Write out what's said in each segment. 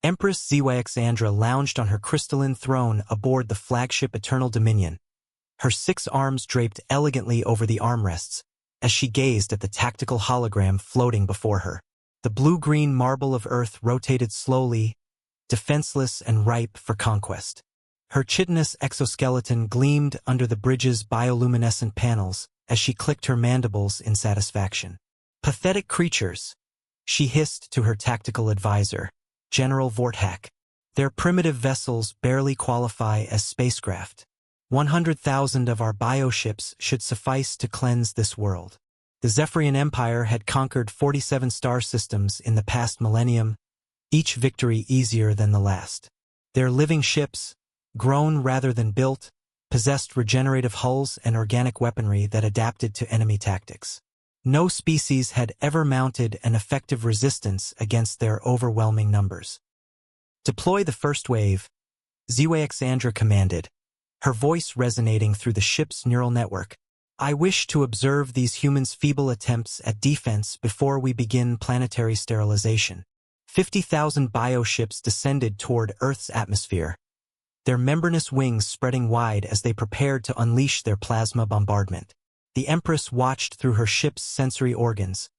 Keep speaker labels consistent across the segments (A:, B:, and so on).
A: Empress Zyxandra lounged on her crystalline throne aboard the flagship Eternal Dominion, her 6 arms draped elegantly over the armrests, as she gazed at the tactical hologram floating before her. The blue-green marble of Earth rotated slowly, defenseless and ripe for conquest. Her chitinous exoskeleton gleamed under the bridge's bioluminescent panels as she clicked her mandibles in satisfaction. "Pathetic creatures," she hissed to her tactical advisor, General Vorthak. "Their primitive vessels barely qualify as spacecraft. 100,000 of our bioships should suffice to cleanse this world." The Zephyrian Empire had conquered 47 star systems in the past millennium, each victory easier than the last. Their living ships, grown rather than built, possessed regenerative hulls and organic weaponry that adapted to enemy tactics. No species had ever mounted an effective resistance against their overwhelming numbers. "Deploy the first wave," Zyxandra commanded, her voice resonating through the ship's neural network. "I wish to observe these humans' feeble attempts at defense before we begin planetary sterilization." 50,000 bioships descended toward Earth's atmosphere, their membranous wings spreading wide as they prepared to unleash their plasma bombardment. The Empress watched through her ship's sensory organs,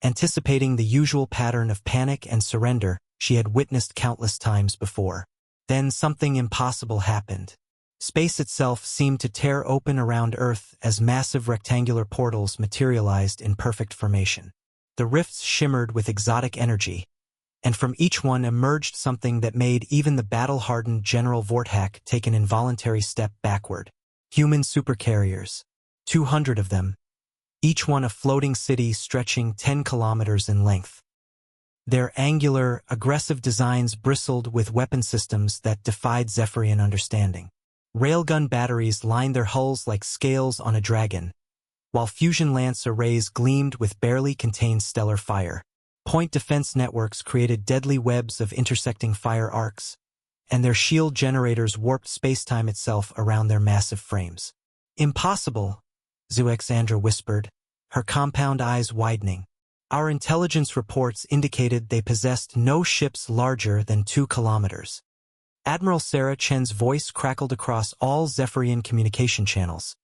A: anticipating the usual pattern of panic and surrender she had witnessed countless times before. Then something impossible happened. Space itself seemed to tear open around Earth as massive rectangular portals materialized in perfect formation. The rifts shimmered with exotic energy, and from each one emerged something that made even the battle-hardened General Vorthak take an involuntary step backward. Human supercarriers. 200 of them, each one a floating city stretching 10 kilometers in length. Their angular, aggressive designs bristled with weapon systems that defied Zephyrian understanding. Railgun batteries lined their hulls like scales on a dragon, while fusion lance arrays gleamed with barely contained stellar fire. Point defense networks created deadly webs of intersecting fire arcs, and their shield generators warped spacetime itself around their massive frames. "Impossible," Zyxandra whispered, her compound eyes widening. "Our intelligence reports indicated they possessed no ships larger than 2 kilometers. Admiral Sarah Chen's voice crackled across all Zephyrian communication channels,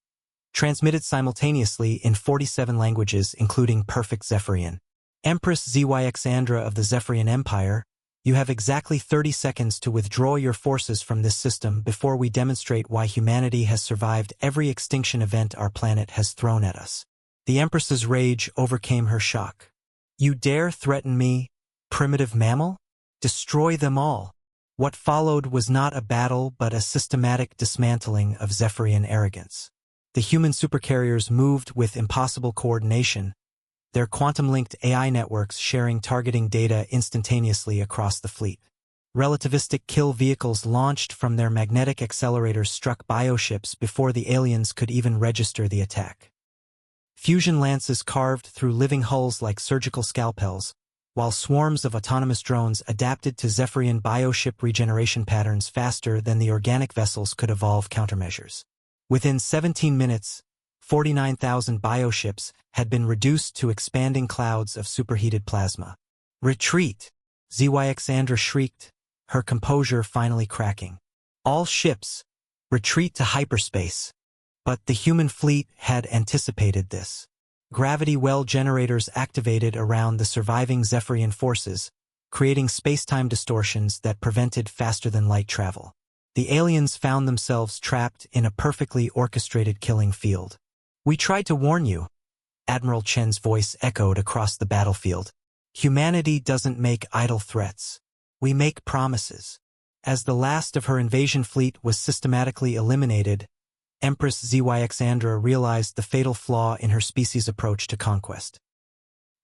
A: transmitted simultaneously in 47 languages including perfect Zephyrian. "Empress Zyxandra of the Zephyrian Empire, you have exactly 30 seconds to withdraw your forces from this system before we demonstrate why humanity has survived every extinction event our planet has thrown at us." The Empress's rage overcame her shock. "You dare threaten me, primitive mammal? Destroy them all." What followed was not a battle but a systematic dismantling of Zephyrian arrogance. The human supercarriers moved with impossible coordination, their quantum-linked AI networks sharing targeting data instantaneously across the fleet. Relativistic kill vehicles launched from their magnetic accelerators struck bioships before the aliens could even register the attack. Fusion lances carved through living hulls like surgical scalpels, while swarms of autonomous drones adapted to Zephyrian bioship regeneration patterns faster than the organic vessels could evolve countermeasures. Within 17 minutes, 49,000 bioships had been reduced to expanding clouds of superheated plasma. "Retreat!" Zyxandra shrieked, her composure finally cracking. "All ships, retreat to hyperspace." But the human fleet had anticipated this. Gravity well generators activated around the surviving Zephyrian forces, creating space-time distortions that prevented faster-than-light travel. The aliens found themselves trapped in a perfectly orchestrated killing field. "We tried to warn you," Admiral Chen's voice echoed across the battlefield. "Humanity doesn't make idle threats. We make promises." As the last of her invasion fleet was systematically eliminated, Empress Zyxandra realized the fatal flaw in her species' approach to conquest.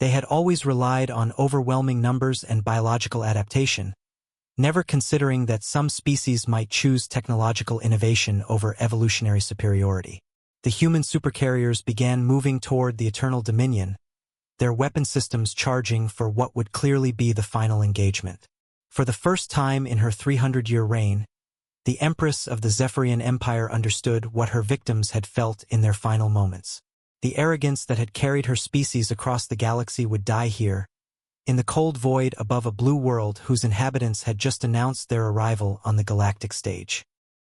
A: They had always relied on overwhelming numbers and biological adaptation, never considering that some species might choose technological innovation over evolutionary superiority. The human supercarriers began moving toward the Eternal Dominion, their weapon systems charging for what would clearly be the final engagement. For the first time in her 300-year reign, the Empress of the Zephyrian Empire understood what her victims had felt in their final moments. The arrogance that had carried her species across the galaxy would die here, in the cold void above a blue world whose inhabitants had just announced their arrival on the galactic stage.